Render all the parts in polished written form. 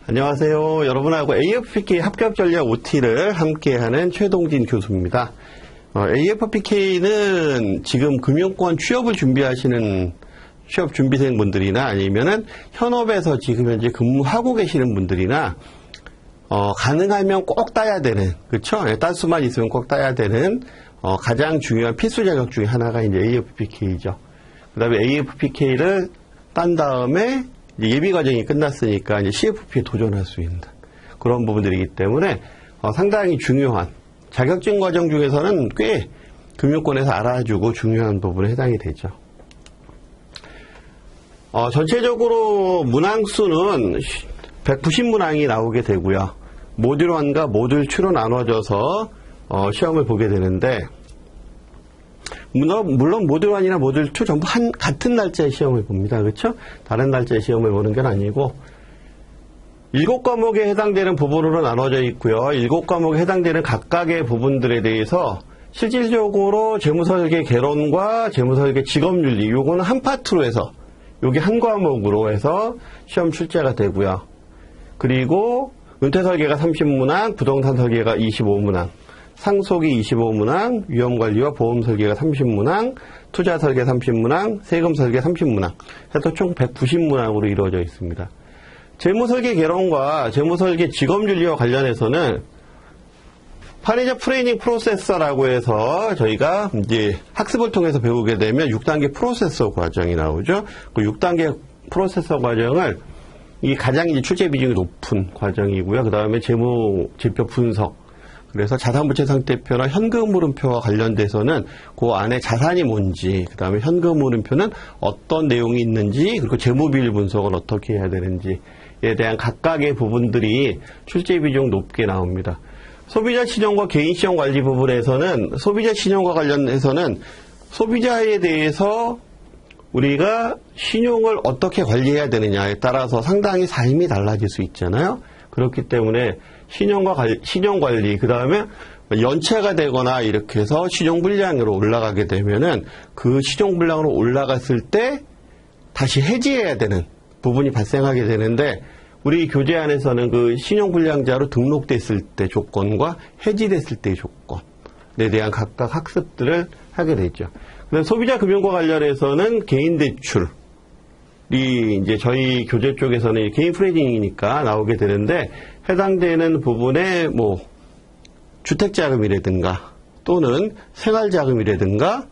안녕하세요. 여러분하고 AFPK 합격전략 OT를 함께하는 최동진 교수입니다. AFPK는 지금 금융권 취업을 준비하시는 취업 준비생분들이나 아니면은 현업에서 지금 현재 근무하고 계시는 분들이나 가능하면 꼭 따야 되는, 그렇죠? 딸 수만 있으면 꼭 따야 되는 가장 중요한 필수 자격 중에 하나가 이제 AFPK죠. 그다음에 AFPK를 딴 다음에 예비 과정이 끝났으니까 이제 CFP에 도전할 수 있는 그런 부분들이기 때문에 상당히 중요한 자격증 과정 중에서는 꽤 금융권에서 알아주고 중요한 부분에 해당이 되죠. 전체적으로 문항수는 190문항이 나오게 되고요. 모듈 1과 모듈 2로 나눠져서 시험을 보게 되는데, 물론 모듈 1이나 모듈 2 전부 같은 날짜에 시험을 봅니다. 그렇죠? 다른 날짜에 시험을 보는 건 아니고 7과목에 해당되는 부분으로 나눠져 있고요. 7과목에 해당되는 각각의 부분들에 대해서 실질적으로 재무설계 개론과 재무설계 직업윤리, 요거는 한 파트로 해서 요게 한 과목으로 해서 시험 출제가 되고요. 그리고 은퇴설계가 30문항, 부동산 설계가 25문항, 상속이 25문항, 위험관리와 보험설계가 30문항, 투자설계 30문항, 세금설계 30문항 해서 총 190문항으로 이루어져 있습니다. 재무설계 개론과 재무설계 직업윤리와 관련해서는 파이낸셜 플래닝 프로세서라고 해서 저희가 이제 학습을 통해서 배우게 되면 6단계 프로세서 과정이 나오죠. 그 6단계 프로세서 과정을 이 가장 이제 출제 비중이 높은 과정이고요. 그 다음에 재무 지표 분석, 그래서 자산부채 상태표나 현금 흐름표와 관련돼서는 그 안에 자산이 뭔지, 그 다음에 현금 흐름표는 어떤 내용이 있는지, 그리고 재무비율 분석을 어떻게 해야 되는지에 대한 각각의 부분들이 출제 비중 높게 나옵니다. 소비자 신용과 개인 신용 관리 부분에서는 소비자 신용과 관련해서는 소비자에 대해서 우리가 신용을 어떻게 관리해야 되느냐에 따라서 상당히 삶이 달라질 수 있잖아요. 그렇기 때문에 신용 관리, 그 다음에 연체가 되거나 이렇게 해서 신용불량으로 올라가게 되면은 그 신용불량으로 올라갔을 때 다시 해지해야 되는 부분이 발생하게 되는데, 우리 교재 안에서는 그 신용불량자로 등록됐을 때 조건과 해지됐을 때의 조건에 대한 각각 학습들을 하게 되죠. 그다음 소비자 금융과 관련해서는 개인 대출이 이제 저희 교재 쪽에서는 개인 프레딩이니까 나오게 되는데, 해당되는 부분에 뭐 주택자금이라든가 또는 생활자금이라든가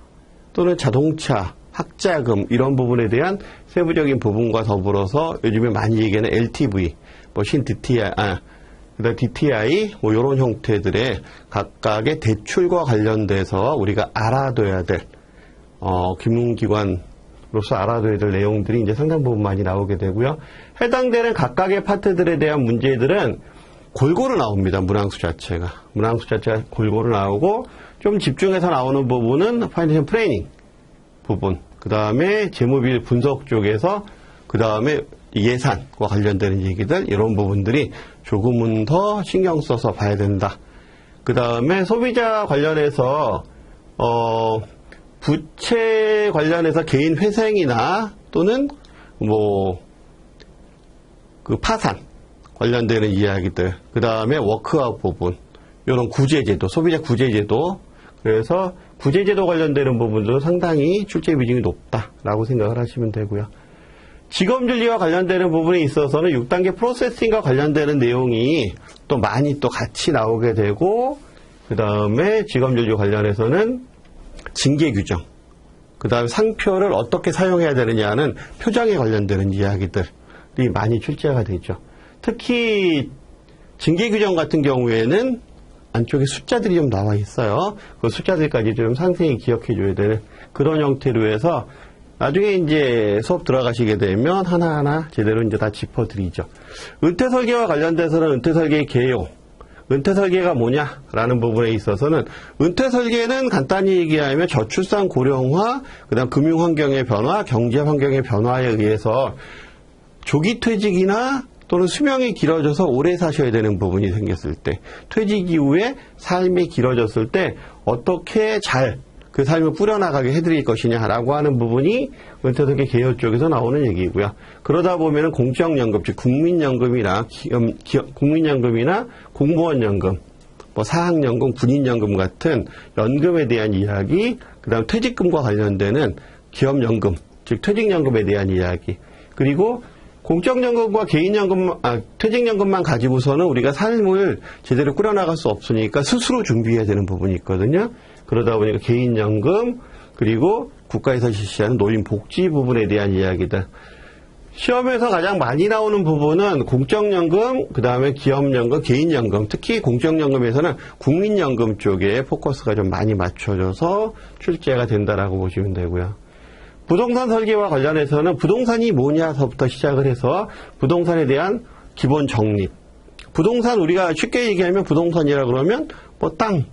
또는 자동차, 학자금 이런 부분에 대한 세부적인 부분과 더불어서 요즘에 많이 얘기하는 LTV, 뭐 그다음 DTI 뭐 이런 형태들의 각각의 대출과 관련돼서 우리가 알아둬야 될 금융기관으로서 알아둬야 될 내용들이 이제 상당 부분 많이 나오게 되고요. 해당되는 각각의 파트들에 대한 문제들은 골고루 나옵니다. 문항수 자체가 골고루 나오고, 좀 집중해서 나오는 부분은 파이낸셜 플래닝 부분, 그 다음에 재무비율 분석 쪽에서, 그 다음에 예산과 관련되는 얘기들, 이런 부분들이 조금은 더 신경 써서 봐야 된다. 그 다음에 소비자 관련해서 부채 관련해서 개인 회생이나 또는 뭐 그 파산 관련되는 이야기들, 그 다음에 워크아웃 부분, 이런 구제제도, 소비자 구제제도, 그래서 구제제도 관련되는 부분도 상당히 출제 비중이 높다라고 생각을 하시면 되고요. 직업윤리와 관련되는 부분에 있어서는 6단계 프로세싱과 관련되는 내용이 또 많이 또 같이 나오게 되고, 그 다음에 직업윤리 관련해서는 징계 규정, 그 다음에 상표를 어떻게 사용해야 되느냐는 표장에 관련되는 이야기들이 많이 출제가 되죠. 특히 징계 규정 같은 경우에는 안쪽에 숫자들이 좀 나와 있어요. 그 숫자들까지 좀 상세히 기억해 줘야 되는 그런 형태로 해서 나중에 이제 수업 들어가시게 되면 하나하나 제대로 이제 다 짚어드리죠. 은퇴설계와 관련돼서는 은퇴설계의 개요, 은퇴설계가 뭐냐라는 부분에 있어서는 은퇴설계는 간단히 얘기하면 저출산 고령화, 그다음 금융환경의 변화, 경제환경의 변화에 의해서 조기 퇴직이나 또는 수명이 길어져서 오래 사셔야 되는 부분이 생겼을 때, 퇴직 이후에 삶이 길어졌을 때 어떻게 잘 그 삶을 뿌려나가게 해드릴 것이냐라고 하는 부분이 은퇴설계 개요 쪽에서 나오는 얘기고요. 그러다 보면은 공적연금, 즉 국민연금이나 국민연금이나 공무원연금, 뭐 사학연금, 군인연금 같은 연금에 대한 이야기, 그다음 퇴직금과 관련되는 기업연금, 즉 퇴직연금에 대한 이야기, 그리고 공적연금과 개인연금, 퇴직연금만 가지고서는 우리가 삶을 제대로 꾸려나갈 수 없으니까 스스로 준비해야 되는 부분이 있거든요. 그러다 보니까 개인연금, 그리고 국가에서 실시하는 노인복지 부분에 대한 이야기들. 시험에서 가장 많이 나오는 부분은 공적연금, 그 다음에 기업연금, 개인연금, 특히 공적연금에서는 국민연금 쪽에 포커스가 좀 많이 맞춰져서 출제가 된다라고 보시면 되고요. 부동산 설계와 관련해서는 부동산이 뭐냐서부터 시작을 해서 부동산에 대한 기본 정립. 부동산 우리가 쉽게 얘기하면 부동산이라 그러면 뭐 땅,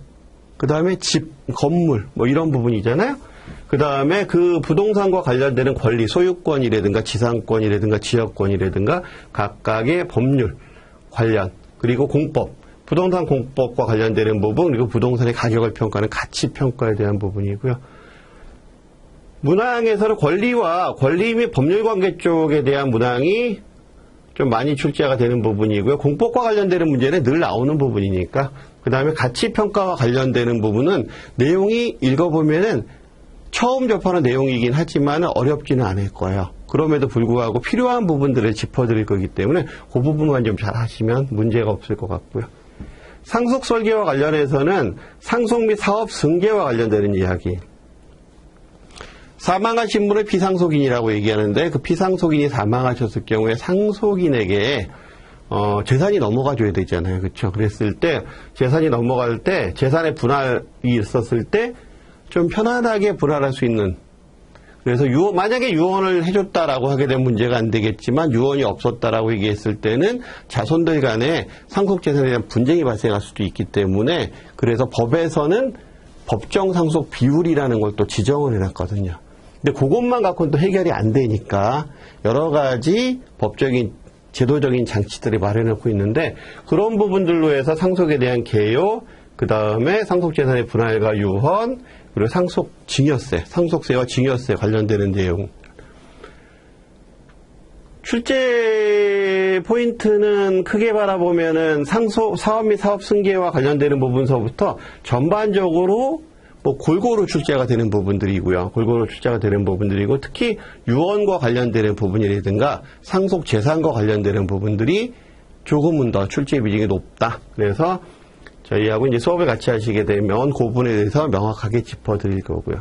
그 다음에 집, 건물 뭐 이런 부분이잖아요. 그 다음에 그 부동산과 관련되는 권리, 소유권이라든가 지상권이라든가 지역권이라든가 각각의 법률 관련, 그리고 공법, 부동산 공법과 관련되는 부분, 그리고 부동산의 가격을 평가하는 가치 평가에 대한 부분이고요. 문항에서는 권리와 권리 및 법률 관계 쪽에 대한 문항이 좀 많이 출제가 되는 부분이고요. 공법과 관련되는 문제는 늘 나오는 부분이니까. 그 다음에 가치 평가와 관련되는 부분은 내용이 읽어보면은 처음 접하는 내용이긴 하지만 어렵지는 않을 거예요. 그럼에도 불구하고 필요한 부분들을 짚어드릴 거기 때문에 그 부분만 좀 잘 하시면 문제가 없을 것 같고요. 상속 설계와 관련해서는 상속 및 사업 승계와 관련되는 이야기. 사망하신 분을 피상속인이라고 얘기하는데 그 피상속인이 사망하셨을 경우에 상속인에게 재산이 넘어가 줘야 되잖아요. 그렇죠? 그랬을 때 재산이 넘어갈 때 재산의 분할이 있었을 때 좀 편안하게 분할할 수 있는, 그래서 만약에 유언을 해줬다라고 하게 되면 문제가 안 되겠지만 유언이 없었다라고 얘기했을 때는 자손들 간에 상속재산에 대한 분쟁이 발생할 수도 있기 때문에 그래서 법에서는 법정 상속 비율이라는 걸 또 지정을 해놨거든요. 근데 그것만 갖고는 또 해결이 안 되니까 여러 가지 법적인 제도적인 장치들이 마련해놓고 있는데 그런 부분들로 해서 상속에 대한 개요, 그 다음에 상속재산의 분할과 유언, 그리고 상속증여세, 상속세와 증여세 관련되는 내용. 출제 포인트는 크게 바라보면은 사업 및 사업 승계와 관련되는 부분서부터 전반적으로 뭐 골고루 출제가 되는 부분들이고요. 골고루 출제가 되는 부분들이고 특히 유언과 관련되는 부분이라든가 상속 재산과 관련되는 부분들이 조금은 더 출제 비중이 높다. 그래서 저희하고 이제 수업을 같이 하시게 되면 그 부분에 대해서 명확하게 짚어드릴 거고요.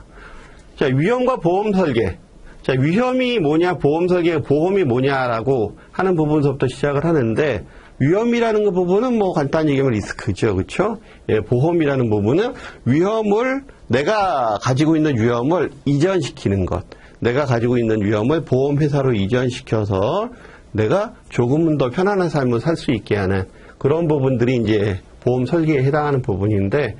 자, 위험과 보험 설계. 자, 위험이 뭐냐, 보험 설계, 보험이 뭐냐라고 하는 부분서부터 시작을 하는데 위험이라는 그 부분은 뭐 간단히 얘기하면 리스크죠. 그렇죠? 예, 보험이라는 부분은 위험을 내가 가지고 있는 위험을 이전시키는 것. 내가 가지고 있는 위험을 보험회사로 이전시켜서 내가 조금은 더 편안한 삶을 살 수 있게 하는 그런 부분들이 이제 보험 설계에 해당하는 부분인데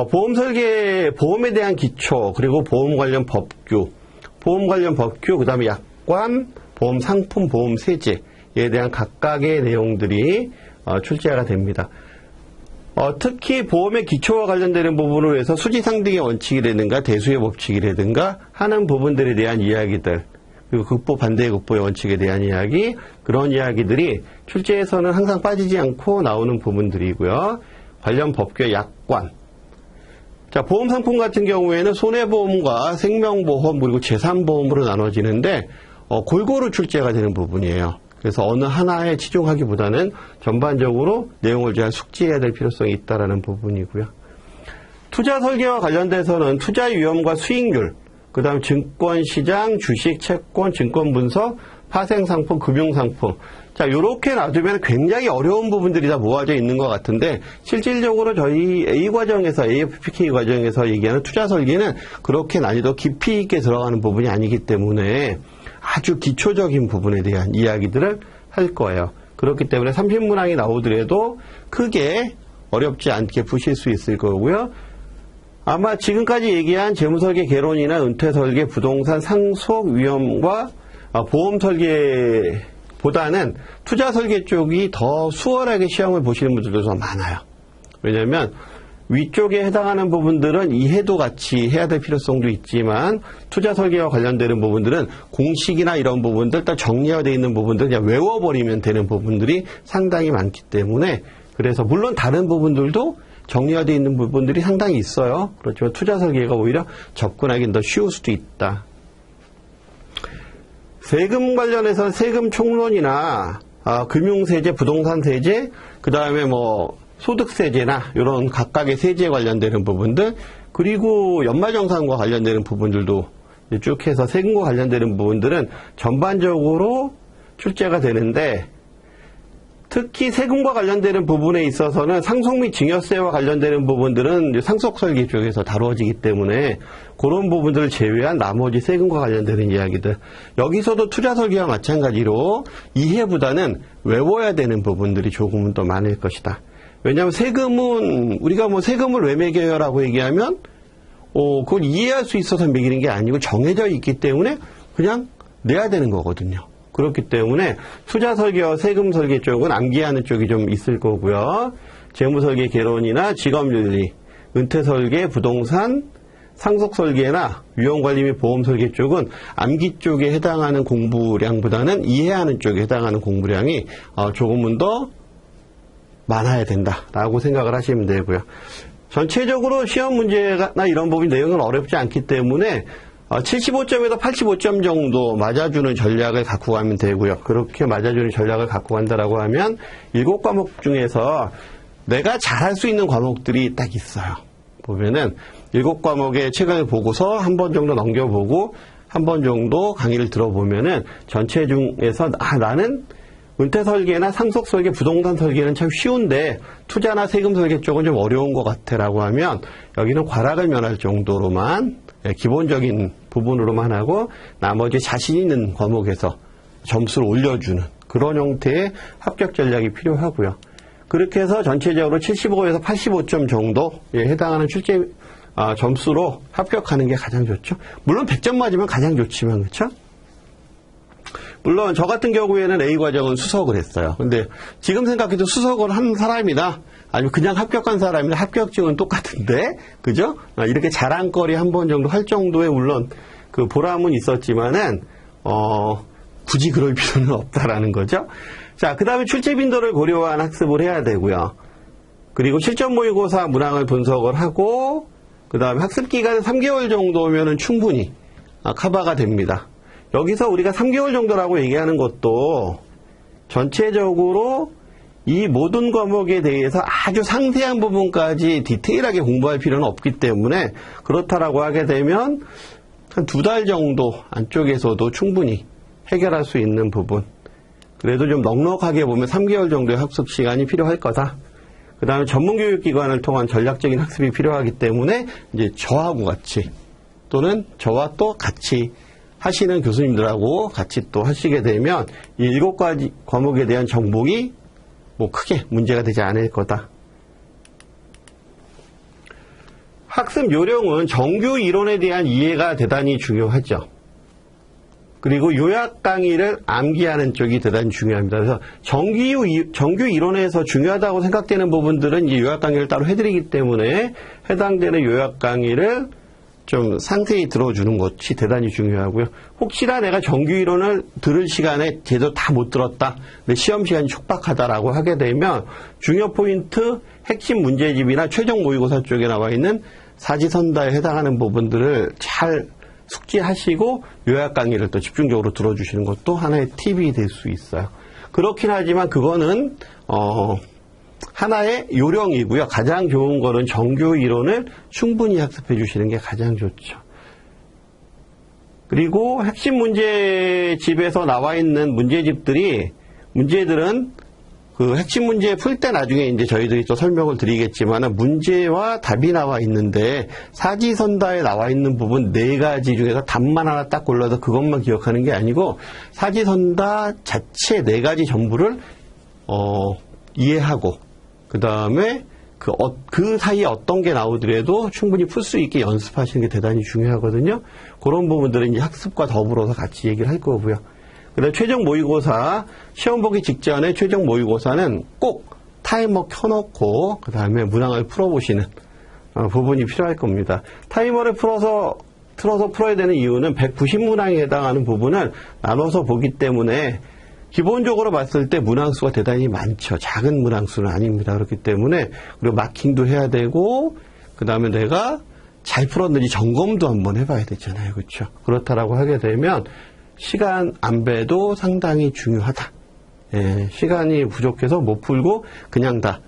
보험 설계, 보험에 대한 기초, 그리고 보험 관련 법규, 그 다음에 약관, 보험 상품, 보험 세제에 대한 각각의 내용들이 출제가 됩니다. 특히 보험의 기초와 관련되는 부분으로 해서 수지상등의 원칙이라든가 대수의 법칙이라든가 하는 부분들에 대한 이야기들, 그리고 극보, 반대의 극보의 원칙에 대한 이야기, 그런 이야기들이 출제에서는 항상 빠지지 않고 나오는 부분들이고요. 관련 법규의 약관. 자, 보험 상품 같은 경우에는 손해보험과 생명보험 그리고 재산보험으로 나눠지는데 골고루 출제가 되는 부분이에요. 그래서 어느 하나에 치중하기보다는 전반적으로 내용을 잘 숙지해야 될 필요성이 있다는 부분이고요. 투자 설계와 관련돼서는 투자 위험과 수익률, 그 다음 증권시장, 주식, 채권, 증권 분석, 파생상품, 금융상품. 자, 요렇게 놔두면 굉장히 어려운 부분들이 다 모아져 있는 것 같은데, 실질적으로 저희 A과정에서, AFPK 과정에서 얘기하는 투자 설계는 그렇게 난이도 깊이 있게 들어가는 부분이 아니기 때문에 아주 기초적인 부분에 대한 이야기들을 할 거예요. 그렇기 때문에 30문항이 나오더라도 크게 어렵지 않게 푸실 수 있을 거고요. 아마 지금까지 얘기한 재무설계 개론이나 은퇴설계, 부동산 상속 위험과 보험 설계보다는 투자 설계 쪽이 더 수월하게 시험을 보시는 분들도 더 많아요. 왜냐하면 위쪽에 해당하는 부분들은 이해도 같이 해야 될 필요성도 있지만 투자 설계와 관련되는 부분들은 공식이나 이런 부분들 딱 정리가 되어 있는 부분들 그냥 외워버리면 되는 부분들이 상당히 많기 때문에 그래서 물론 다른 부분들도 정리가 되어 있는 부분들이 상당히 있어요. 그렇지만 투자 설계가 오히려 접근하기는 더 쉬울 수도 있다. 세금 관련해서는 세금 총론이나 금융세제, 부동산세제, 그 다음에 뭐 소득세제나 이런 각각의 세제에 관련되는 부분들 그리고 연말정산과 관련되는 부분들도 쭉 해서 세금과 관련되는 부분들은 전반적으로 출제가 되는데 특히 세금과 관련되는 부분에 있어서는 상속 및 증여세와 관련되는 부분들은 상속설계 쪽에서 다루어지기 때문에 그런 부분들을 제외한 나머지 세금과 관련되는 이야기들 여기서도 투자설계와 마찬가지로 이해보다는 외워야 되는 부분들이 조금은 더 많을 것이다. 왜냐하면 세금은 우리가 뭐 세금을 왜 매겨요라고 얘기하면 그걸 이해할 수 있어서 매기는 게 아니고 정해져 있기 때문에 그냥 내야 되는 거거든요. 그렇기 때문에 투자 설계와 세금 설계 쪽은 암기하는 쪽이 좀 있을 거고요. 재무 설계 개론이나 직업 윤리, 은퇴 설계, 부동산, 상속 설계나 유형 관리 및 보험 설계 쪽은 암기 쪽에 해당하는 공부량보다는 이해하는 쪽에 해당하는 공부량이 조금은 더 많아야 된다라고 생각을 하시면 되고요. 전체적으로 시험 문제나 이런 부분 내용은 어렵지 않기 때문에 75점에서 85점 정도 맞아주는 전략을 갖고 가면 되고요. 그렇게 맞아주는 전략을 갖고 간다라고 하면 7과목 중에서 내가 잘할 수 있는 과목들이 딱 있어요. 보면은 7과목의 책을 보고서 한 번 정도 넘겨보고 한 번 정도 강의를 들어보면은 전체 중에서 나는 은퇴 설계나 상속 설계, 부동산 설계는 참 쉬운데 투자나 세금 설계 쪽은 좀 어려운 것 같아라고 하면 여기는 과락을 면할 정도로만 기본적인 부분으로만 하고 나머지 자신 있는 과목에서 점수를 올려주는 그런 형태의 합격 전략이 필요하고요. 그렇게 해서 전체적으로 75에서 85점 정도에 해당하는 출제 점수로 합격하는 게 가장 좋죠. 물론 100점 맞으면 가장 좋지만 그렇죠? 물론 저 같은 경우에는 A 과정은 수석을 했어요. 근데 지금 생각해도 수석을 한 사람이나 아니면 그냥 합격한 사람이나 합격증은 똑같은데 그죠? 이렇게 자랑거리 한 번 정도 할 정도의 물론 그 보람은 있었지만은 굳이 그럴 필요는 없다라는 거죠. 자, 그 다음에 출제 빈도를 고려한 학습을 해야 되고요. 그리고 실전 모의고사 문항을 분석을 하고 그 다음에 학습 기간은 3개월 정도면은 충분히 커버가 됩니다. 여기서 우리가 3개월 정도라고 얘기하는 것도 전체적으로 이 모든 과목에 대해서 아주 상세한 부분까지 디테일하게 공부할 필요는 없기 때문에 그렇다라고 하게 되면 한 2달 정도 안쪽에서도 충분히 해결할 수 있는 부분. 그래도 좀 넉넉하게 보면 3개월 정도의 학습 시간이 필요할 거다. 그 다음에 전문교육기관을 통한 전략적인 학습이 필요하기 때문에 이제 저하고 같이 또는 저와 또 같이 하시는 교수님들하고 같이 또 하시게 되면 이 7가지 과목에 대한 정복이 뭐 크게 문제가 되지 않을 거다. 학습 요령은 정규 이론에 대한 이해가 대단히 중요하죠. 그리고 요약 강의를 암기하는 쪽이 대단히 중요합니다. 그래서 정규 이론에서 중요하다고 생각되는 부분들은 이 요약 강의를 따로 해드리기 때문에 해당되는 요약 강의를 좀 상세히 들어주는 것이 대단히 중요하고요. 혹시나 내가 정규 이론을 들을 시간에 제대로 다 못 들었다, 내 시험 시간이 촉박하다라고 하게 되면 중요 포인트, 핵심 문제집이나 최종 모의고사 쪽에 나와 있는 사지선다에 해당하는 부분들을 잘 숙지하시고 요약 강의를 또 집중적으로 들어주시는 것도 하나의 팁이 될 수 있어요. 그렇긴 하지만 그거는 하나의 요령이고요. 가장 좋은 거는 정규 이론을 충분히 학습해 주시는 게 가장 좋죠. 그리고 핵심 문제집에서 나와 있는 문제들은 그 핵심 문제 풀 때 나중에 이제 저희들이 또 설명을 드리겠지만 문제와 답이 나와 있는데 사지선다에 나와 있는 부분 4가지 중에서 답만 하나 딱 골라서 그것만 기억하는 게 아니고 사지선다 자체 4가지 전부를 이해하고 그 다음에 그 사이에 어떤 게 나오더라도 충분히 풀 수 있게 연습하시는 게 대단히 중요하거든요. 그런 부분들은 이제 학습과 더불어서 같이 얘기를 할 거고요. 그다음에 최종 모의고사, 시험 보기 직전에 최종 모의고사는 꼭 타이머 켜놓고 그 다음에 문항을 풀어보시는 부분이 필요할 겁니다. 타이머를 틀어서 풀어야 되는 이유는 190문항에 해당하는 부분을 나눠서 보기 때문에 기본적으로 봤을 때 문항수가 대단히 많죠. 작은 문항수는 아닙니다. 그렇기 때문에 그리고 마킹도 해야 되고 그 다음에 내가 잘 풀었는지 점검도 한번 해봐야 되잖아요. 그렇죠? 그렇다라고 하게 되면 시간 안배도 상당히 중요하다. 예, 시간이 부족해서 못 풀고 그냥 다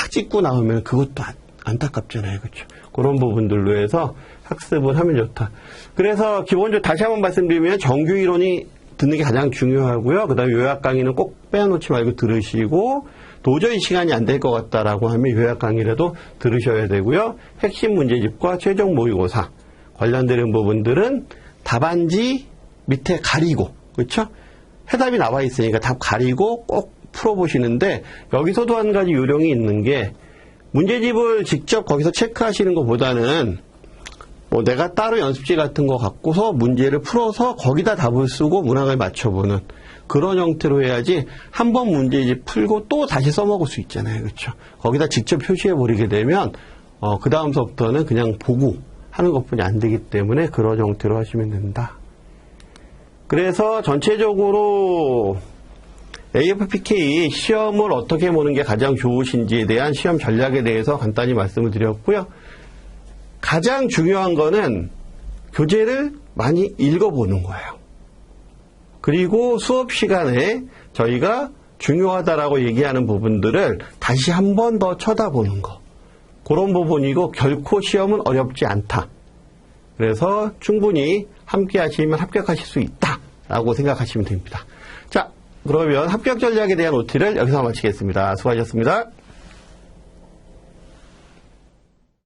찍고 나오면 그것도 안타깝잖아요. 그렇죠? 그런 부분들로 해서 학습을 하면 좋다. 그래서 기본적으로 다시 한번 말씀드리면 정규 이론이 듣는 게 가장 중요하고요. 그 다음에 요약 강의는 꼭 빼놓지 말고 들으시고 도저히 시간이 안 될 것 같다라고 하면 요약 강의라도 들으셔야 되고요. 핵심 문제집과 최종 모의고사 관련되는 부분들은 답안지 밑에 가리고 그렇죠? 해답이 나와 있으니까 답 가리고 꼭 풀어보시는데 여기서도 한 가지 요령이 있는 게 문제집을 직접 거기서 체크하시는 것보다는 뭐 내가 따로 연습지 같은 거 갖고서 문제를 풀어서 거기다 답을 쓰고 문항을 맞춰보는 그런 형태로 해야지 한 번 문제집 풀고 또 다시 써먹을 수 있잖아요. 그렇죠? 거기다 직접 표시해버리게 되면 그 다음서부터는 그냥 보고 하는 것뿐이 안 되기 때문에 그런 형태로 하시면 된다. 그래서 전체적으로 AFPK 시험을 어떻게 보는 게 가장 좋으신지에 대한 시험 전략에 대해서 간단히 말씀을 드렸고요. 가장 중요한 거는 교재를 많이 읽어보는 거예요. 그리고 수업 시간에 저희가 중요하다라고 얘기하는 부분들을 다시 한 번 더 쳐다보는 거. 그런 부분이고 결코 시험은 어렵지 않다. 그래서 충분히 함께 하시면 합격하실 수 있다라고 생각하시면 됩니다. 자, 그러면 합격 전략에 대한 OT를 여기서 마치겠습니다. 수고하셨습니다.